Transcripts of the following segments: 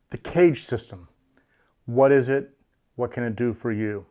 The CAGED system. What is it? What can it do for you?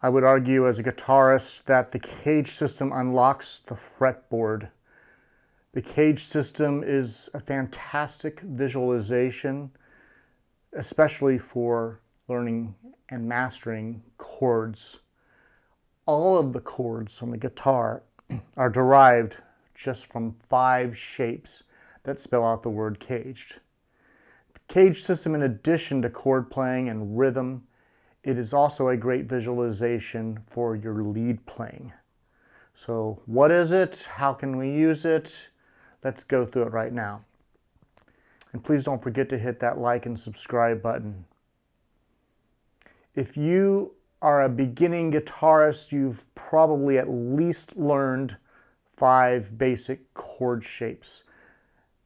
I would argue as a guitarist that the CAGED system unlocks the fretboard. The CAGED system is a fantastic visualization, especially for learning and mastering chords. All of the chords on the guitar are derived just from 5 shapes that spell out the word CAGED. The CAGED system, in addition to chord playing and rhythm, it is also a great visualization for your lead playing. So what is it? How can we use it? Let's go through it right now. And please don't forget to hit that like and subscribe button. If you are a beginning guitarist, you've probably at least learned 5 basic chord shapes.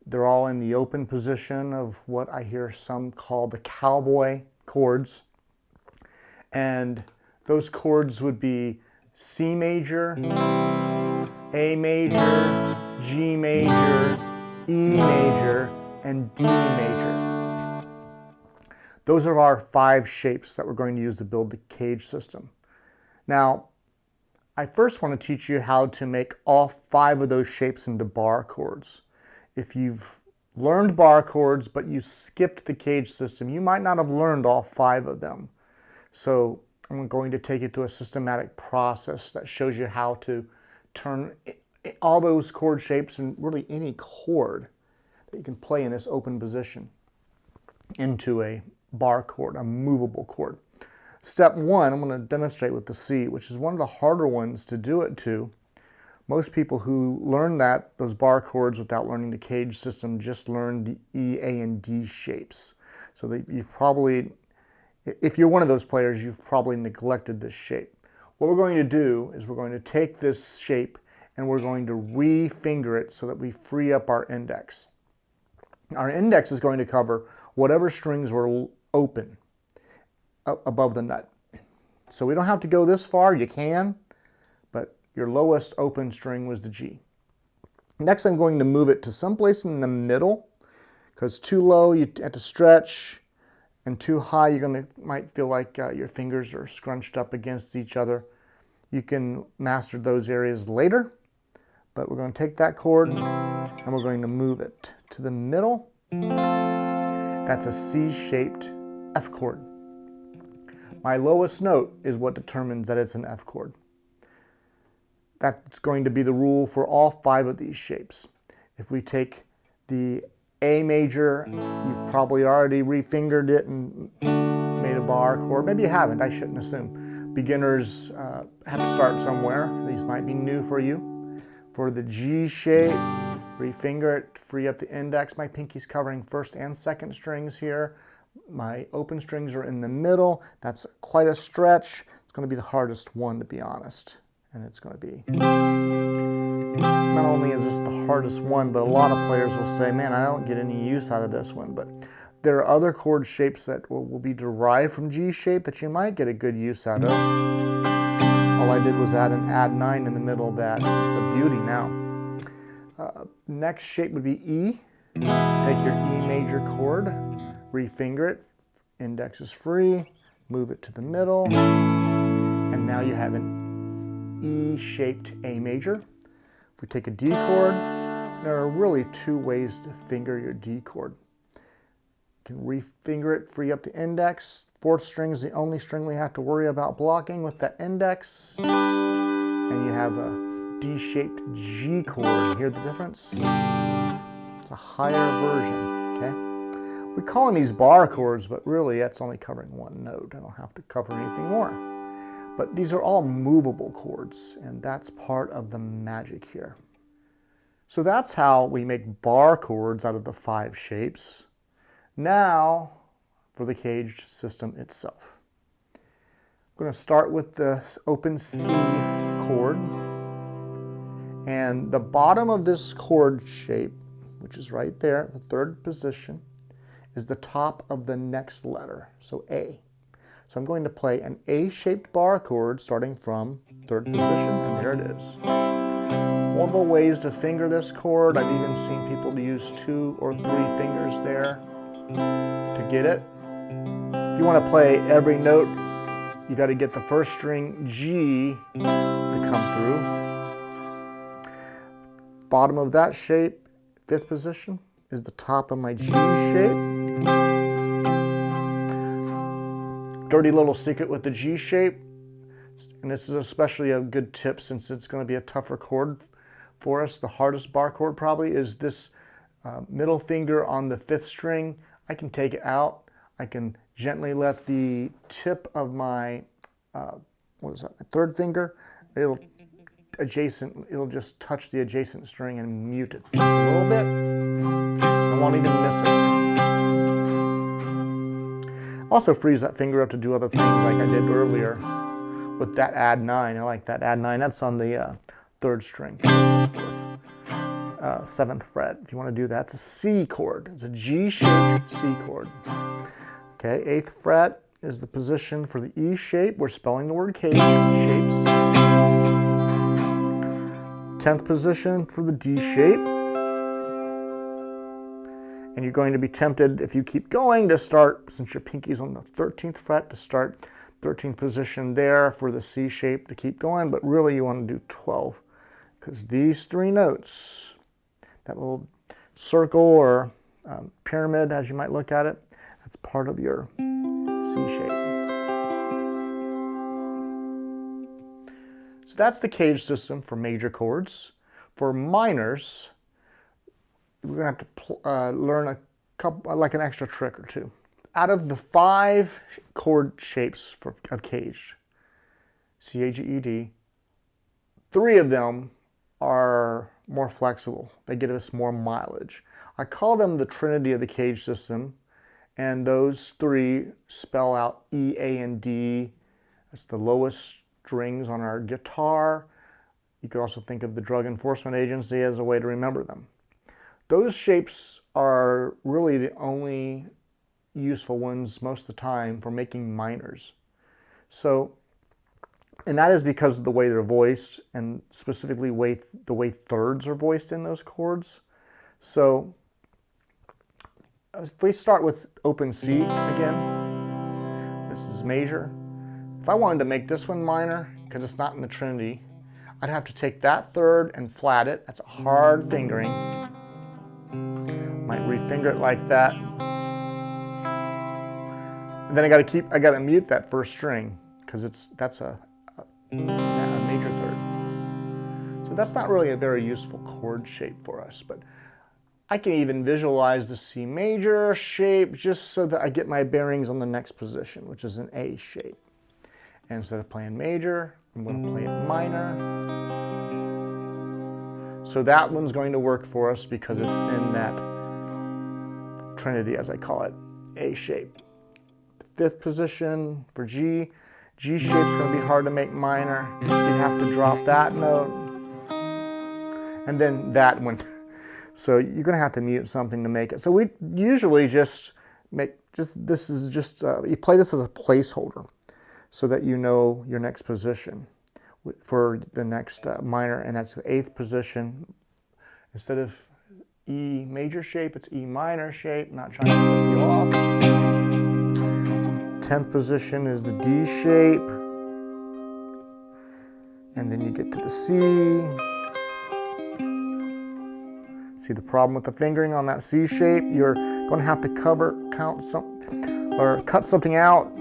They're all in the open position of what I hear some call the cowboy chords. And those chords would be C major, A major, G major, E major, and D major. Those are our 5 shapes that we're going to use to build the CAGED system. Now, I first want to teach you how to make all 5 of those shapes into bar chords. If you've learned bar chords but you skipped the CAGED system, you might not have learned all 5 of them. So I'm going to take you through a systematic process that shows you how to turn all those chord shapes and really any chord that you can play in this open position into a bar chord, a movable chord. Step 1, I'm going to demonstrate with the C, which is one of the harder ones to do it to. Most people who learn those bar chords without learning the CAGED system just learn the E, A, and D shapes. So you've probably, if you're one of those players, you've probably neglected this shape. What we're going to do is we're going to take this shape and we're going to re-finger it so that we free up our index. Our index is going to cover whatever strings were open above the nut. So we don't have to go this far, you can, but your lowest open string was the G. Next, I'm going to move it to someplace in the middle, because too low you have to stretch, and too high you might feel like your fingers are scrunched up against each other. You can master those areas later, but we're going to take that chord and we're going to move it to the middle. That's a C-shaped F chord. My lowest note is what determines that it's an F chord. That's going to be the rule for all 5 of these shapes. If we take the A major, you've probably already refingered it and made a bar chord. Maybe you haven't, I shouldn't assume. Beginners have to start somewhere. These might be new for you. For the G shape, refinger it, free up the index. My pinky's covering 1st and 2nd strings here. My open strings are in the middle. That's quite a stretch. It's going to be the hardest one, to be honest. And it's going to be, not only is this the hardest one, but a lot of players will say, man, I don't get any use out of this one. But there are other chord shapes that will be derived from G shape that you might get a good use out of. All I did was add an add 9 in the middle of that. It's a beauty now. Next shape would be E. Take your E major chord, refinger it, index is free, move it to the middle, and now you have an E-shaped A major. If we take a D chord, there are really 2 ways to finger your D chord. You can refinger it, free up the index. 4th string is the only string we have to worry about blocking with the index. And you have a D-shaped G chord. Hear the difference? It's a higher version, okay? We call them these bar chords, but really that's only covering 1 note. I don't have to cover anything more. But these are all movable chords, and that's part of the magic here. So that's how we make bar chords out of the 5 shapes. Now, for the CAGED system itself. I'm going to start with the open C chord. And the bottom of this chord shape, which is right there, the 3rd position, is the top of the next letter, so A. So I'm going to play an A-shaped bar chord starting from 3rd position, and there it is. Multiple ways to finger this chord. I've even seen people use 2 or 3 fingers there to get it. If you want to play every note, you got to get the first string G to come through. Bottom of that shape, 5th position, is the top of my G shape. Dirty little secret with the G shape, and this is especially a good tip since it's going to be a tougher chord for us. The hardest bar chord probably is this middle finger on the 5th string. I can take it out. I can gently let the tip of my, what is that, my 3rd finger, it'll just touch the adjacent string and mute it just a little bit. I won't even miss it. Also frees that finger up to do other things like I did earlier with that add 9. I like that add 9. That's on the 3rd string. 7th fret. If you want to do that, it's a C chord. It's a G-shaped C chord. Okay, 8th fret is the position for the E shape. We're spelling the word cage with shapes. 10th position for the D shape. And you're going to be tempted, if you keep going, to start, since your pinky's on the 13th fret, to start 13th position there for the C shape to keep going, but really you want to do 12, because these 3 notes, that little circle or pyramid, as you might look at it, that's part of your C shape. So that's the CAGED system for major chords. For minors, we're going to have to learn a couple, like an extra trick or two. Out of the 5 chord shapes of CAGED, C-A-G-E-D, 3 of them are more flexible. They give us more mileage. I call them the trinity of the CAGED system, and those 3 spell out E, A, and D. That's the lowest strings on our guitar. You could also think of the Drug Enforcement Agency as a way to remember them. Those shapes are really the only useful ones most of the time for making minors. So, and that is because of the way they're voiced, and specifically the way thirds are voiced in those chords. So if we start with open C again, this is major. If I wanted to make this one minor, because it's not in the trinity, I'd have to take that 3rd and flat it. That's a hard fingering. Might refinger it like that. And then I gotta mute that 1st string, because that's a major 3rd. So that's not really a very useful chord shape for us, but I can even visualize the C major shape just so that I get my bearings on the next position, which is an A shape. And instead of playing major, I'm going to play it minor. So that one's going to work for us because it's in that trinity, as I call it, A shape. 5th position for G. G shape's going to be hard to make minor. You'd have to drop that note. And then that one. So you're going to have to mute something to make it. So we usually just make, this is just, you play this as a placeholder so that you know your next position for the next minor, and that's the 8th position. Instead of E major shape, it's E minor shape, not trying to flip you off. 10th position is the D shape. And then you get to the C. See the problem with the fingering on that C shape? You're going to have to cut something out.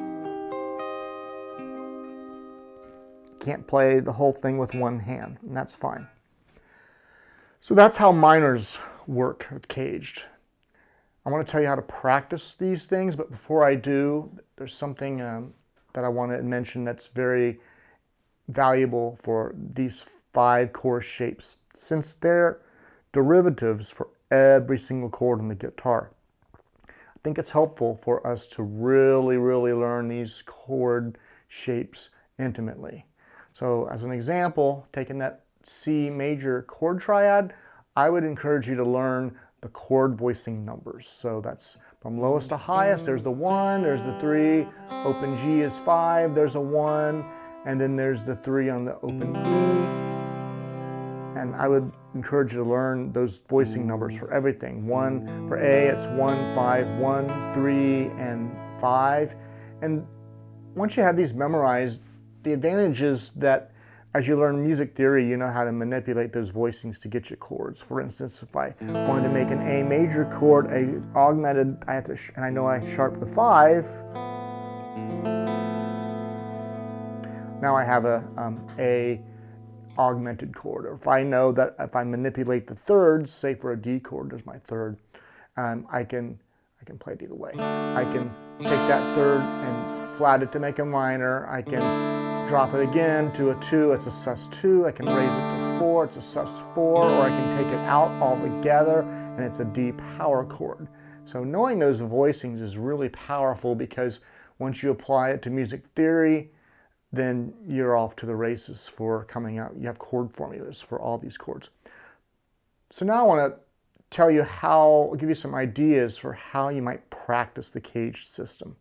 Can't play the whole thing with one hand, and that's fine. So that's how minors work with CAGED. I want to tell you how to practice these things, but before I do, there's something that I want to mention that's very valuable for these 5 chord shapes, since they're derivatives for every single chord on the guitar. I think it's helpful for us to really learn these chord shapes intimately. So as an example, taking that C major chord triad, I would encourage you to learn the chord voicing numbers. So that's from lowest to highest. There's the 1, there's the 3, open G is 5, there's a 1, and then there's the 3 on the open E, And I would encourage you to learn those voicing numbers for everything. One for A, it's 1, 5, 1, 3, and 5. And once you have these memorized, the advantage is that as you learn music theory, you know how to manipulate those voicings to get you chords. For instance, if I wanted to make an A major chord, a augmented, and I know I sharp the 5, now I have a augmented chord. Or if I know that if I manipulate the thirds, say for a D chord, there's my third, I can play it either way. I can take that third and flat it to make a minor. I can drop it again to a 2, it's a sus2. I can raise it to 4, it's a sus4, or I can take it out altogether and it's a D power chord. So knowing those voicings is really powerful, because once you apply it to music theory, then you're off to the races for coming out. You have chord formulas for all these chords. So now I want to tell you I'll give you some ideas for how you might practice the CAGED system.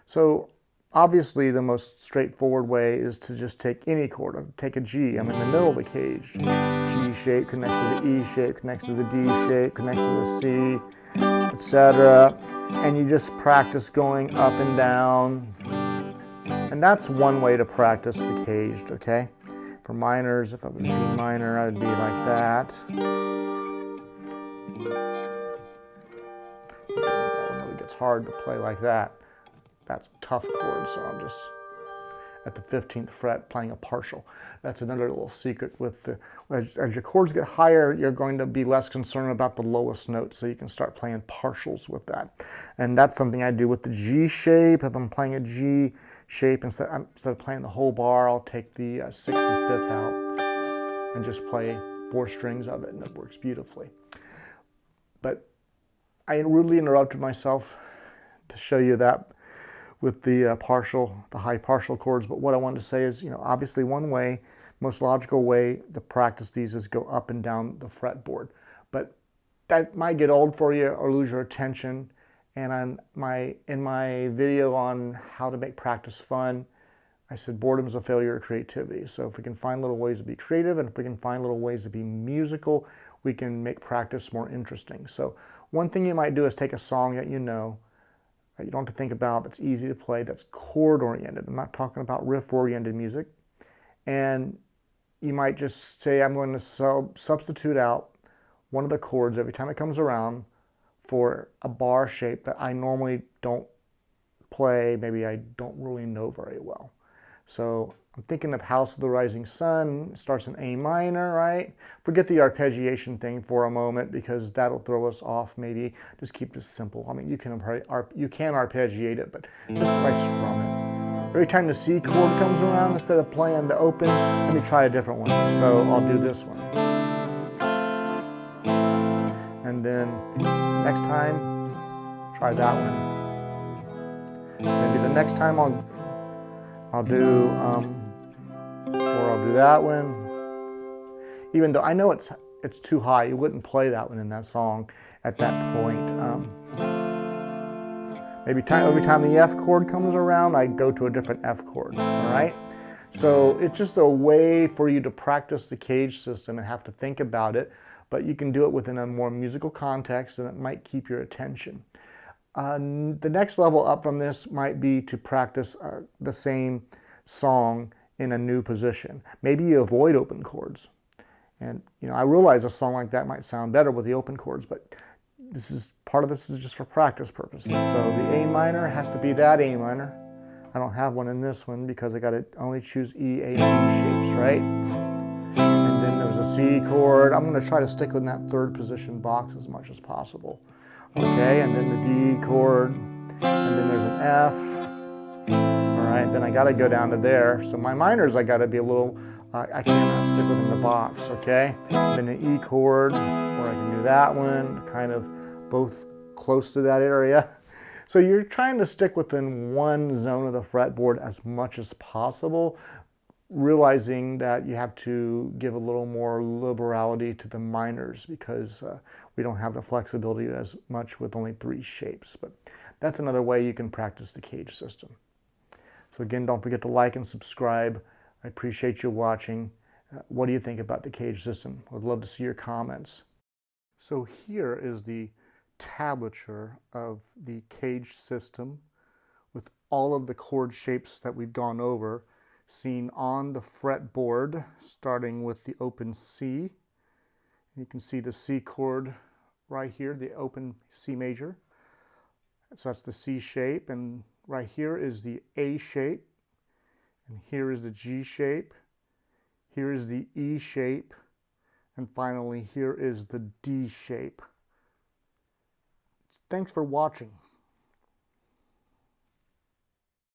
So obviously the most straightforward way is to just take any chord. Take a G, I'm in the middle of the CAGED. G shape connects to the E shape, connects to the D shape, connects to the C, etc. And you just practice going up and down. And that's one way to practice the CAGED, okay? For minors, if it was G minor, I would be like that. That one really gets hard to play like that. That's a tough chord, so I'm just at the 15th fret playing a partial. That's another little secret with the, as your chords get higher, you're going to be less concerned about the lowest note, so you can start playing partials with that. And that's something I do with the G shape. If I'm playing a G shape, instead of playing the whole bar, I'll take the 6th and 5th out and just play 4 strings of it, and it works beautifully. But I rudely interrupted myself to show you that with the high partial chords. But what I wanted to say is, obviously one way, most logical way to practice these is go up and down the fretboard. But that might get old for you or lose your attention. And in my video on how to make practice fun, I said boredom is a failure of creativity. So if we can find little ways to be creative, and if we can find little ways to be musical, we can make practice more interesting. So one thing you might do is take a song that you know, that you don't have to think about, that's easy to play, that's chord-oriented. I'm not talking about riff-oriented music. And you might just say, I'm going to substitute out one of the chords every time it comes around for a bar shape that I normally don't play, maybe I don't really know very well. So I'm thinking of House of the Rising Sun. It starts in A minor, right? Forget the arpeggiation thing for a moment, because that'll throw us off maybe. Just keep this simple. I mean, you can arpeggiate it, but just by strum it. Every time the C chord comes around, instead of playing the open, let me try a different one. So I'll do this one. And then next time, try that one. Maybe the next time I'll do that one. Even though I know it's too high, you wouldn't play that one in that song at that point. Maybe every time the F chord comes around, I go to a different F chord, all right? So it's just a way for you to practice the CAGED system and have to think about it, but you can do it within a more musical context, and it might keep your attention. The next level up from this might be to practice the same song in a new position. Maybe you avoid open chords. And I realize a song like that might sound better with the open chords, but part of this is just for practice purposes. So the A minor has to be that A minor. I don't have one in this one because I got to only choose E, A, and D shapes, right? And then there's a C chord. I'm going to try to stick with that third position box as much as possible. Okay, and then the D chord, and then there's an F. All right, then I got to go down to there. So my minors, I got to be a little, I cannot stick within the box, okay? And then the E chord, or I can do that one, kind of both close to that area. So you're trying to stick within one zone of the fretboard as much as possible, realizing that you have to give a little more liberality to the minors, because we don't have the flexibility as much with only 3 shapes. But that's another way you can practice the CAGED system. So again, don't forget to like and subscribe. I appreciate you watching, What do you think about the CAGED system? I'd love to see your comments. So here is the tablature of the CAGED system with all of the chord shapes that we've gone over, seen on the fretboard, starting with the open C. You can see the C chord right here, the open C major. So that's the C shape, and right here is the A shape, and here is the G shape, here is the E shape, and finally here is the D shape. Thanks for watching.